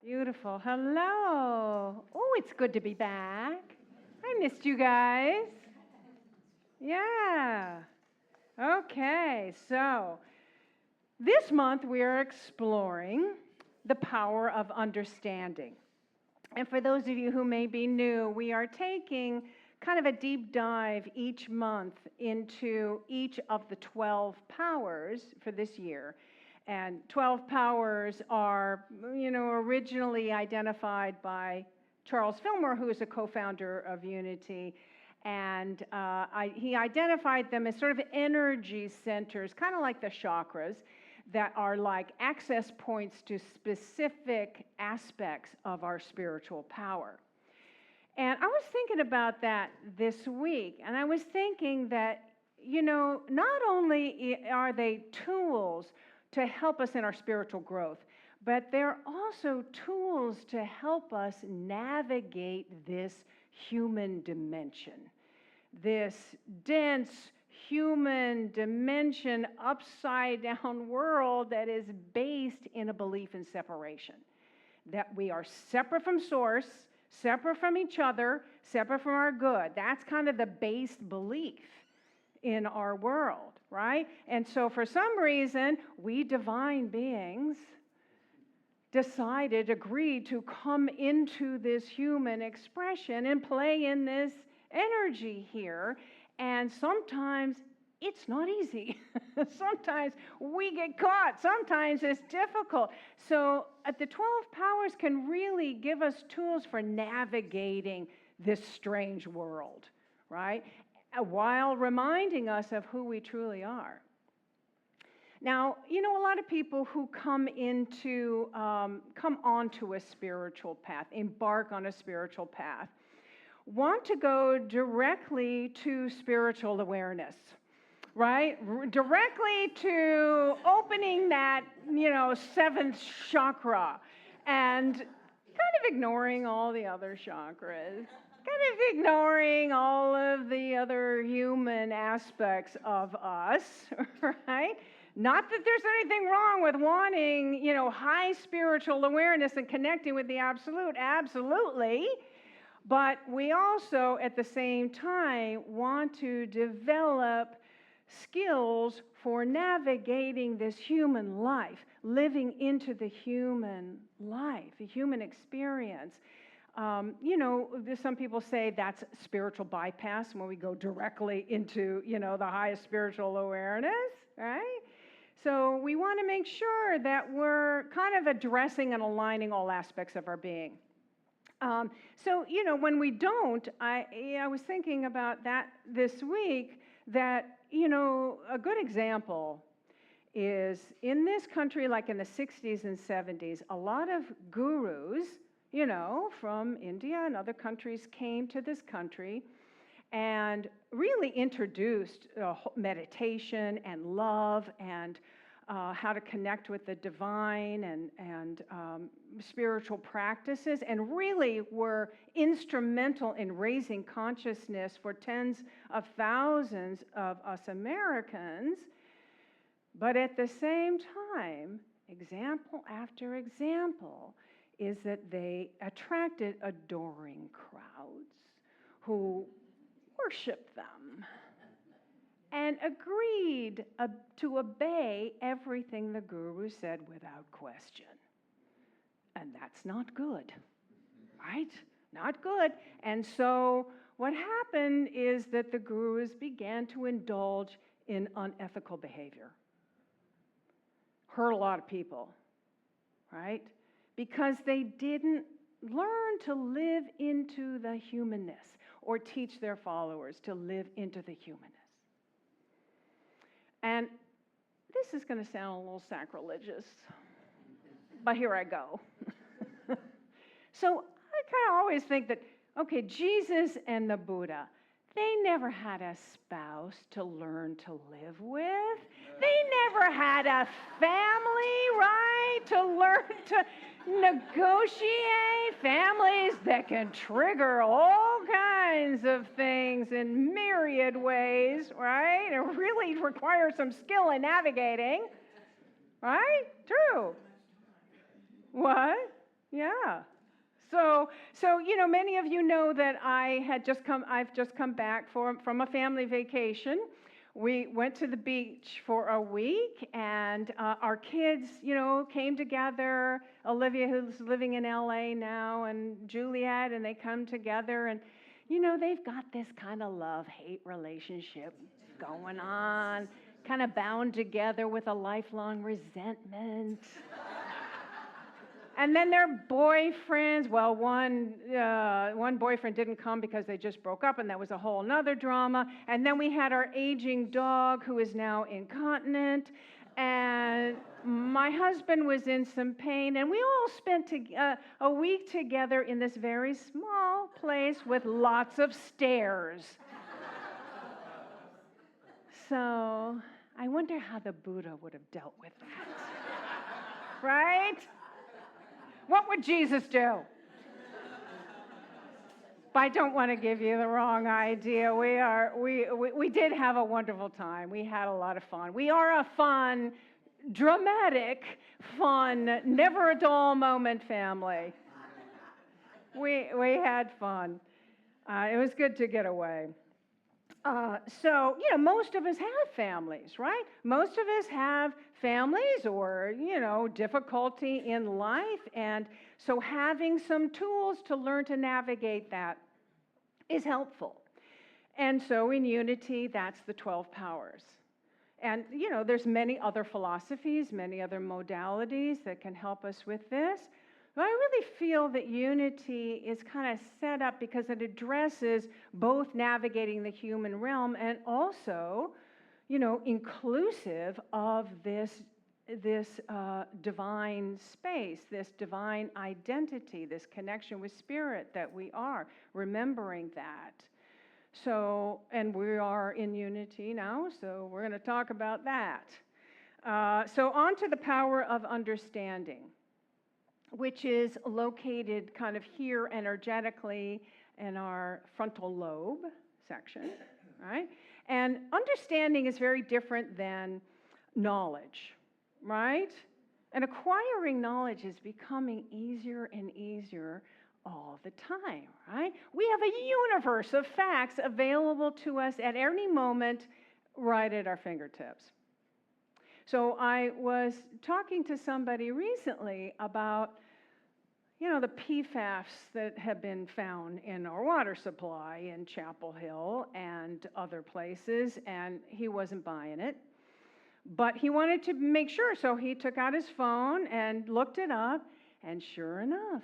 Beautiful. Hello. Oh, it's good to be back. I missed you guys. Yeah. Okay, so this month we are exploring the power of understanding. And for those of you who may be new, we are taking kind of a deep dive each month into each of the 12 powers for this year. And 12 powers are, originally identified by Charles Fillmore, who is a co-founder of Unity. And he identified them as sort of energy centers, kind of like the chakras, that are like access points to specific aspects of our spiritual power. And I was thinking about that this week, and I was thinking that, not only are they tools to help us in our spiritual growth, but they're also tools to help us navigate this human dimension, this dense human dimension, upside down world that is based in a belief in separation. That we are separate from source, separate from each other, separate from our good. That's kind of the base belief in our world, right? And so for some reason, we divine beings agreed to come into this human expression and play in this energy here. And sometimes it's not easy. Sometimes we get caught. Sometimes it's difficult. So the 12 powers can really give us tools for navigating this strange world, right? While reminding us of who we truly are. Now, a lot of people who come onto a spiritual path, embark on a spiritual path, want to go directly to spiritual awareness, right? Directly to opening that, seventh chakra and kind of ignoring all the other chakras, kind of ignoring all of the other human aspects of us, right? Not that there's anything wrong with wanting, high spiritual awareness and connecting with the absolute, absolutely. But we also, at the same time, want to develop skills for navigating this human life, living into the human life, the human experience. Some people say that's spiritual bypass when we go directly into, the highest spiritual awareness, right? So we want to make sure that we're kind of addressing and aligning all aspects of our being. When we don't, I was thinking about that this week, that, a good example is in this country, like in the 60s and 70s, a lot of gurus, from India and other countries came to this country and really introduced meditation and love and how to connect with the divine and spiritual practices, and really were instrumental in raising consciousness for tens of thousands of us Americans. But at the same time, example after example, is that they attracted adoring crowds who worshiped them and agreed to obey everything the guru said without question. And that's not good, right? Not good. And so what happened is that the gurus began to indulge in unethical behavior. Hurt a lot of people, right? Because they didn't learn to live into the humanness or teach their followers to live into the humanness. And this is going to sound a little sacrilegious, but here I go. So I kind of always think that, okay, Jesus and the Buddha, they never had a spouse to learn to live with. They never had a family, right, to learn to negotiate. Families that can trigger all kinds of things in myriad ways, right? It really requires some skill in navigating, right? True. What? Yeah. So many of you know that I've just come back from a family vacation. We went to the beach for a week, and our kids, came together. Olivia, who's living in LA now, and Juliet, and they come together, and, they've got this kind of love-hate relationship going on, kind of bound together with a lifelong resentment. And then their boyfriends, well, one boyfriend didn't come because they just broke up, and that was a whole nother drama. And then we had our aging dog who is now incontinent, and my husband was in some pain, and we all spent a week together in this very small place with lots of stairs. So I wonder how the Buddha would have dealt with that, right? What would Jesus do? But I don't want to give you the wrong idea. We did have a wonderful time. We had a lot of fun. We are a fun, dramatic, fun, never a dull moment family. We had fun. It was good to get away. So, most of us have families, right? Most of us have families or, difficulty in life. And so having some tools to learn to navigate that is helpful. And so in Unity, that's the 12 powers. And, there's many other philosophies, many other modalities that can help us with this. But I really feel that Unity is kind of set up because it addresses both navigating the human realm and also, inclusive of this divine space, this divine identity, this connection with spirit that we are, remembering that. So, and we are in Unity now, so we're going to talk about that. So on to the power of understanding, which is located kind of here energetically in our frontal lobe section, right? And understanding is very different than knowledge, right? And acquiring knowledge is becoming easier and easier all the time, right? We have a universe of facts available to us at any moment right at our fingertips. So I was talking to somebody recently about, the PFAS that have been found in our water supply in Chapel Hill and other places, and he wasn't buying it. But he wanted to make sure, so he took out his phone and looked it up, and sure enough,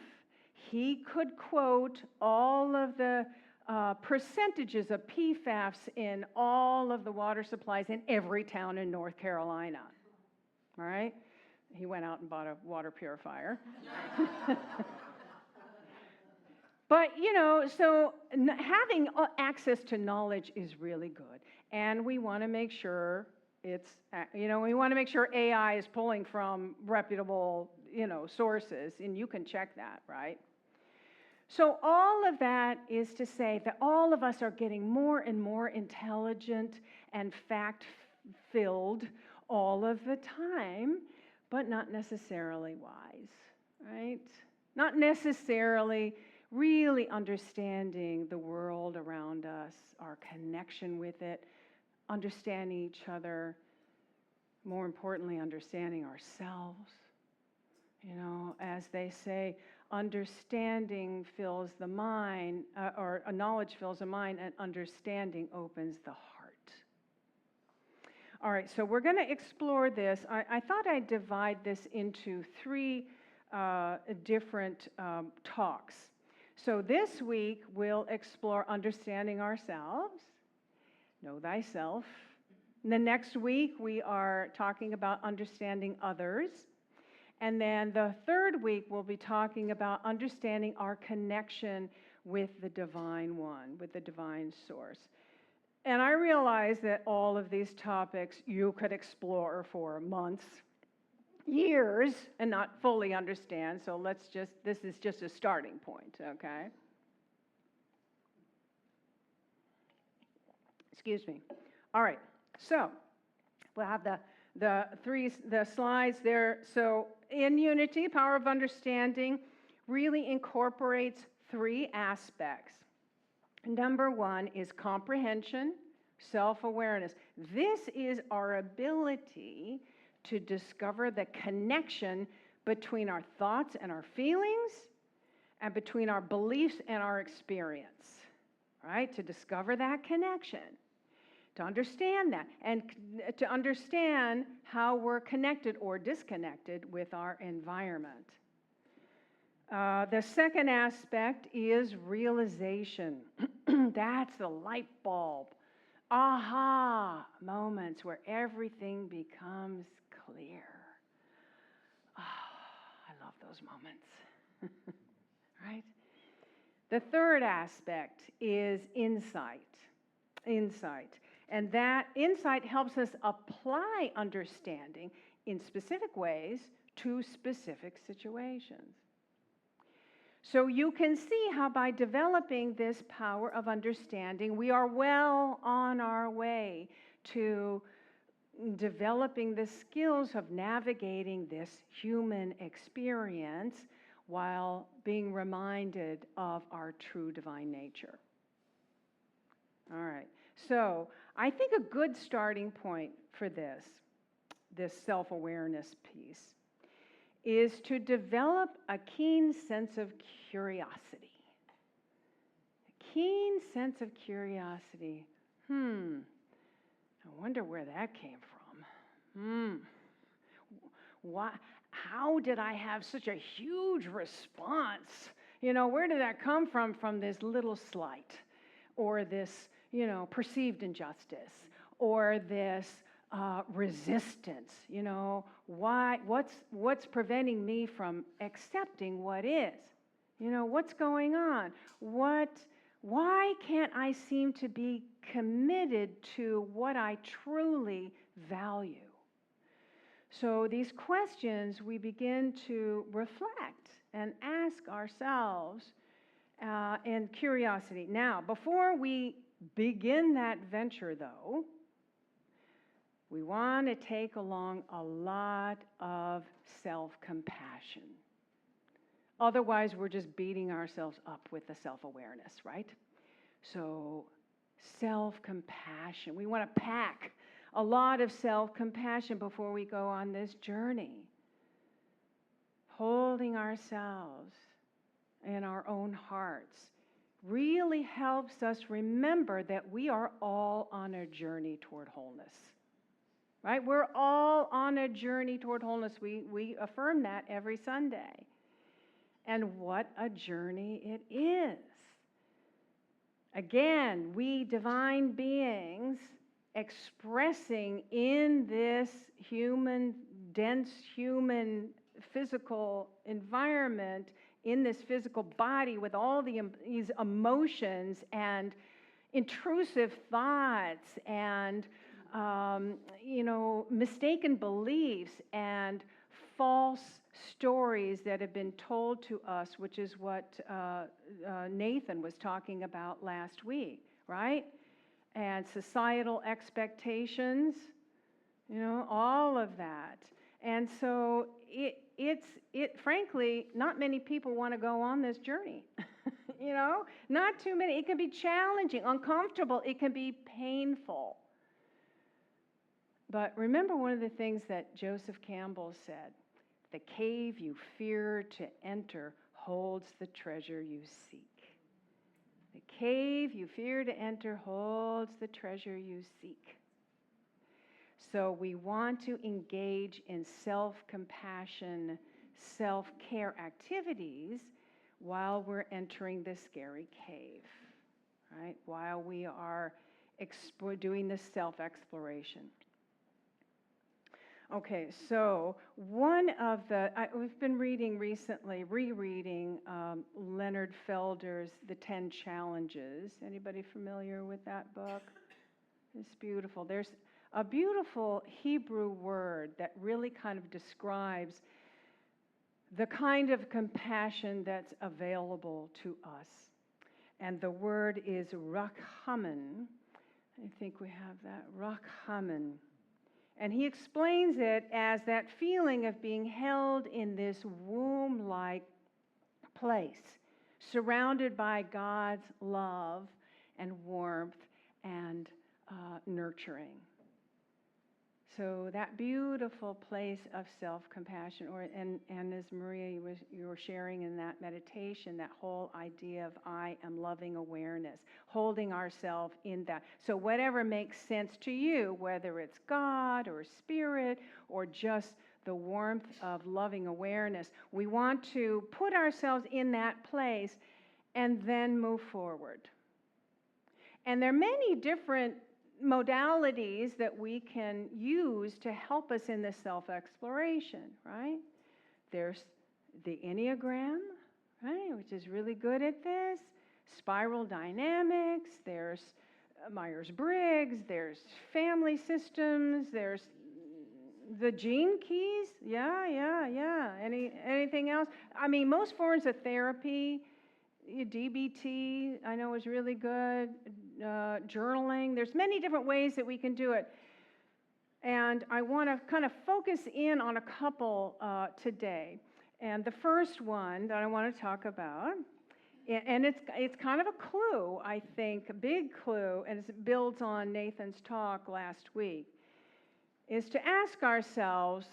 he could quote all of the percentages of PFAS in all of the water supplies in every town in North Carolina. All right? He went out and bought a water purifier. But, so having access to knowledge is really good. And we want to make sure we want to make sure AI is pulling from reputable, sources, and you can check that, right? So all of that is to say that all of us are getting more and more intelligent and fact-filled all of the time, but not necessarily wise, right? Not necessarily really understanding the world around us, our connection with it, understanding each other, more importantly, understanding ourselves. As they say, understanding fills the mind, or knowledge fills the mind, and understanding opens the heart. All right, so we're going to explore this. I thought I'd divide this into three different talks. So this week, we'll explore understanding ourselves, know thyself. And the next week, we are talking about understanding others. And then the third week, we'll be talking about understanding our connection with the Divine One, with the Divine Source. And I realize that all of these topics you could explore for months, years, and not fully understand. So this is just a starting point, okay? Excuse me. All right, so we'll have the slides there. So in Unity, power of understanding, really incorporates three aspects. Number one is comprehension, self-awareness. This is our ability to discover the connection between our thoughts and our feelings and between our beliefs and our experience, right? To discover that connection, to understand that, and to understand how we're connected or disconnected with our environment. The second aspect is realization. That's the light bulb, aha moments where everything becomes clear. Oh, I love those moments, right? The third aspect is insight. And that insight helps us apply understanding in specific ways to specific situations. So you can see how by developing this power of understanding, we are well on our way to developing the skills of navigating this human experience while being reminded of our true divine nature. All right, so I think a good starting point for this self-awareness piece, is to develop a keen sense of curiosity. A keen sense of curiosity. I wonder where that came from. Why? How did I have such a huge response? Where did that come from this little slight, or this, perceived injustice, or this resistance? Why? What's preventing me from accepting what is? What's going on? Why can't I seem to be committed to what I truly value? So these questions we begin to reflect and ask ourselves in curiosity. Now, before we begin that venture, though, we want to take along a lot of self-compassion. Otherwise, we're just beating ourselves up with the self-awareness, right? So, self-compassion. We want to pack a lot of self-compassion before we go on this journey. Holding ourselves in our own hearts really helps us remember that we are all on a journey toward wholeness. Right? We're all on a journey toward wholeness. We affirm that every Sunday. And what a journey it is. Again, we divine beings expressing in this dense human physical environment, in this physical body with all these emotions and intrusive thoughts and mistaken beliefs and false stories that have been told to us, which is what Nathan was talking about last week, right? And societal expectations, all of that. And so frankly, not many people want to go on this journey. Not too many. It can be challenging, uncomfortable. It can be painful. But remember one of the things that Joseph Campbell said, the cave you fear to enter holds the treasure you seek. The cave you fear to enter holds the treasure you seek. So we want to engage in self-compassion, self-care activities while we're entering this scary cave, right? While we are doing this self-exploration. Okay, so we've been rereading Leonard Felder's The 10 Challenges. Anybody familiar with that book? It's beautiful. There's a beautiful Hebrew word that really kind of describes the kind of compassion that's available to us. And the word is rachamim. I think we have that, rachamim. And he explains it as that feeling of being held in this womb-like place, surrounded by God's love and warmth and nurturing. So that beautiful place of self-compassion, and as Maria, you were sharing in that meditation, that whole idea of I am loving awareness, holding ourselves in that. So whatever makes sense to you, whether it's God or spirit or just the warmth of loving awareness, we want to put ourselves in that place and then move forward. And there are many different modalities that we can use to help us in this self-exploration, right? There's the Enneagram, right, which is really good at this. Spiral dynamics, there's Myers-Briggs, there's family systems, there's the gene keys. Yeah. Anything else? I mean, most forms of therapy, DBT, I know is really good. Journaling. There's many different ways that we can do it. And I want to kind of focus in on a couple today. And the first one that I want to talk about, and it's kind of a clue, I think, a big clue, and it builds on Nathan's talk last week, is to ask ourselves,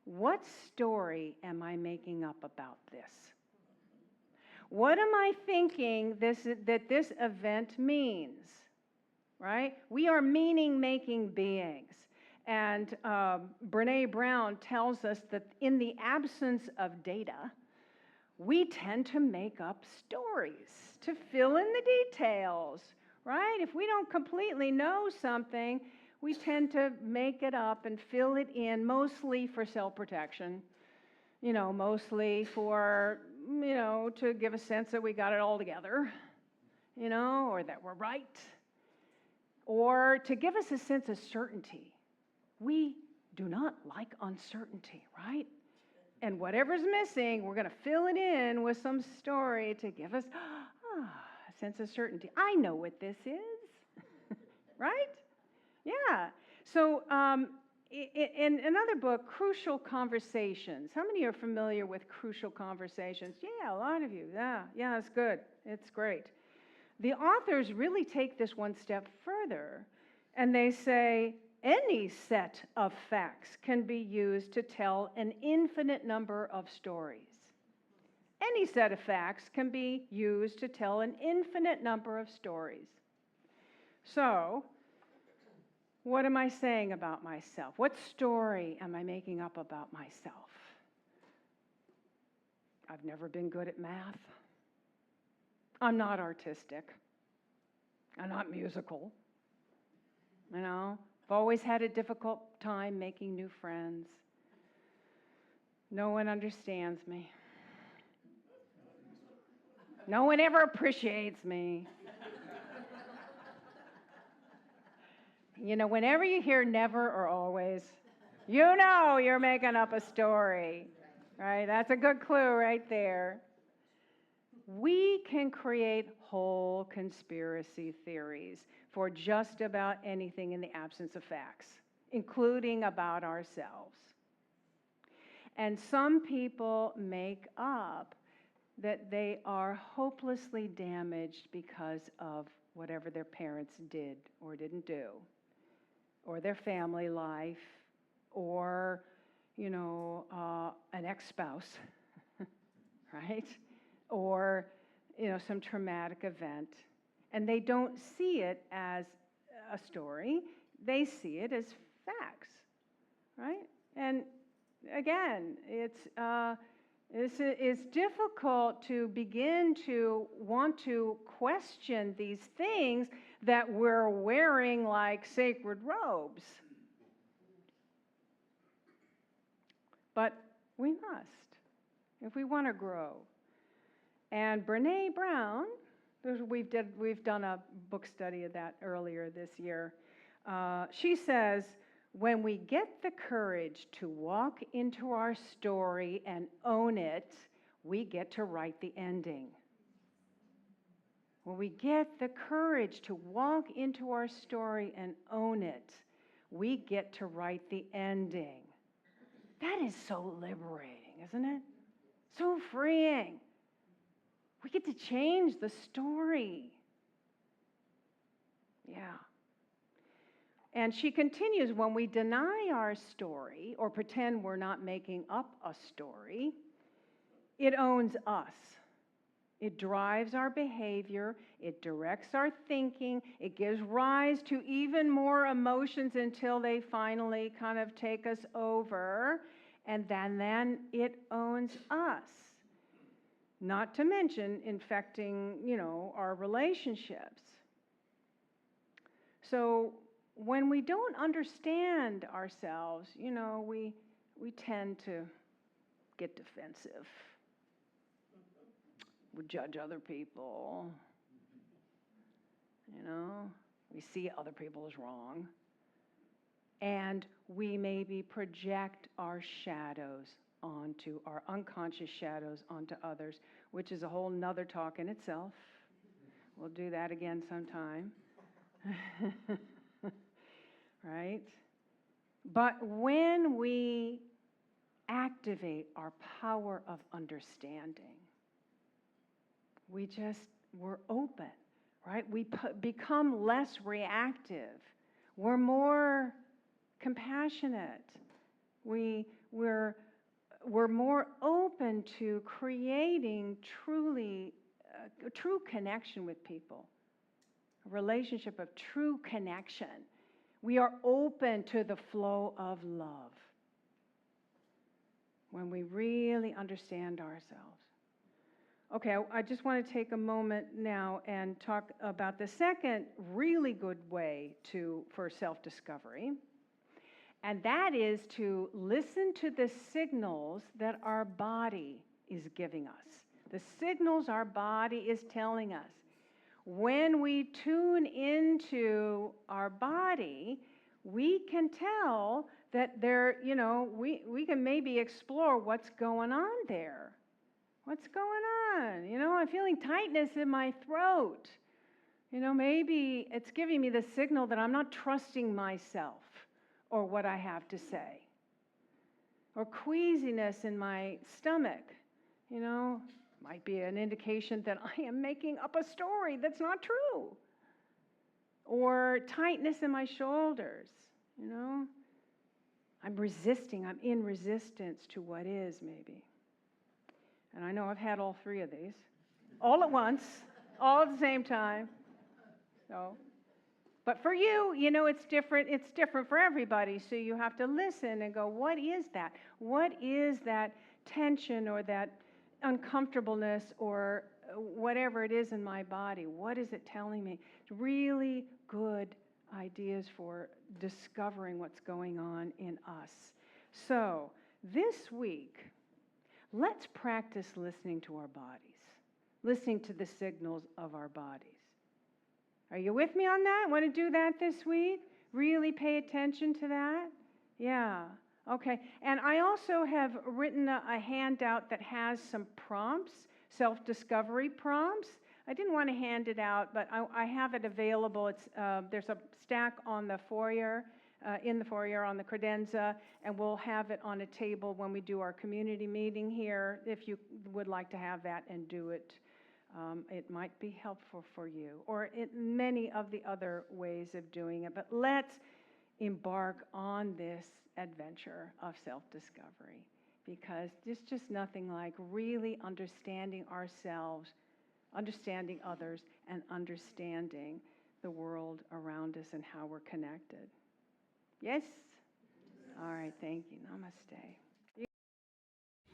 what story am I making up about this? What am I thinking that this event means, right? We are meaning-making beings. And Brené Brown tells us that in the absence of data, we tend to make up stories to fill in the details, right? If we don't completely know something, we tend to make it up and fill it in, mostly for self-protection, mostly for, to give a sense that we got it all together, or that we're right, or to give us a sense of certainty. We do not like uncertainty, right? And whatever's missing, we're going to fill it in with some story to give us a sense of certainty. I know what this is, right? Yeah. So in another book, Crucial Conversations. How many are familiar with Crucial Conversations? Yeah, a lot of you. Yeah, it's good. It's great. The authors really take this one step further, and they say any set of facts can be used to tell an infinite number of stories. Any set of facts can be used to tell an infinite number of stories. So, what am I saying about myself? What story am I making up about myself? I've never been good at math. I'm not artistic. I'm not musical. I've always had a difficult time making new friends. No one understands me. No one ever appreciates me. Whenever you hear never or always, you're making up a story, right? That's a good clue right there. We can create whole conspiracy theories for just about anything in the absence of facts, including about ourselves. And some people make up that they are hopelessly damaged because of whatever their parents did or didn't do, or their family life, or, an ex-spouse, right? Or, some traumatic event. And they don't see it as a story. They see it as facts, right? And again, it's difficult to begin to want to question these things that we're wearing like sacred robes. But we must, if we want to grow. And Brené Brown, we've done a book study of that earlier this year. She says, when we get the courage to walk into our story and own it, we get to write the ending. When we get the courage to walk into our story and own it, we get to write the ending. That is so liberating, isn't it? So freeing. We get to change the story. Yeah. And she continues, when we deny our story or pretend we're not making up a story, it owns us. It drives our behavior, it directs our thinking, it gives rise to even more emotions until they finally kind of take us over, and then it owns us. Not to mention infecting, our relationships. So when we don't understand ourselves, we tend to get defensive. We judge other people. We see other people as wrong. And we maybe project our shadows onto, our unconscious shadows onto others, which is a whole nother talk in itself. We'll do that again sometime. Right? But when we activate our power of understanding, we're open, right? We become less reactive. We're more compassionate. We're more open to creating a true connection with people, a relationship of true connection. We are open to the flow of love when we really understand ourselves. Okay, I just want to take a moment now and talk about the second really good way for self-discovery, and that is to listen to the signals that our body is giving us, the signals our body is telling us. When we tune into our body, we can tell that we can maybe explore what's going on there. What's going on? I'm feeling tightness in my throat. Maybe it's giving me the signal that I'm not trusting myself or what I have to say. Or queasiness in my stomach, might be an indication that I am making up a story that's not true. Or tightness in my shoulders, I'm in resistance to what is, maybe. And I know I've had all three of these, all at once, all at the same time. But for you, it's different for everybody, so you have to listen and go, what is that? What is that tension or that uncomfortableness or whatever it is in my body? What is it telling me? It's really good ideas for discovering what's going on in us. So this week, let's practice listening to our bodies, listening to the signals of our bodies. Are you with me on that? Want to do that this week? Really pay attention to that? Yeah. Okay. And I also have written a handout that has some prompts, self-discovery prompts. I didn't want to hand it out, but I have it available. There's a stack on the foyer, in the foyer on the credenza, and we'll have it on a table when we do our community meeting here. If you would like to have that and do it, it might be helpful for you, or many of the other ways of doing it. But let's embark on this adventure of self-discovery, because there's just nothing like really understanding ourselves, understanding others, and understanding the world around us and how we're connected. Yes? All right, thank you. Namaste.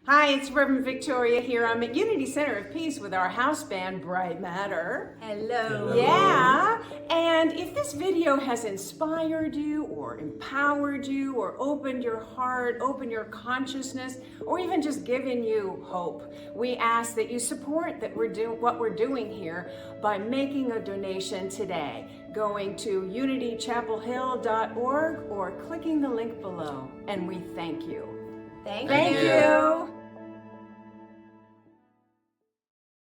Hi, it's Reverend Victoria here. I'm at Unity Center of Peace with our house band, Bright Matter. Hello. Yeah, and if this video has inspired you or empowered you or opened your heart, opened your consciousness, or even just given you hope, we ask that you support what we're doing here by making a donation today, going to unitychapelhill.org or clicking the link below. And we thank you. Thank Thank you.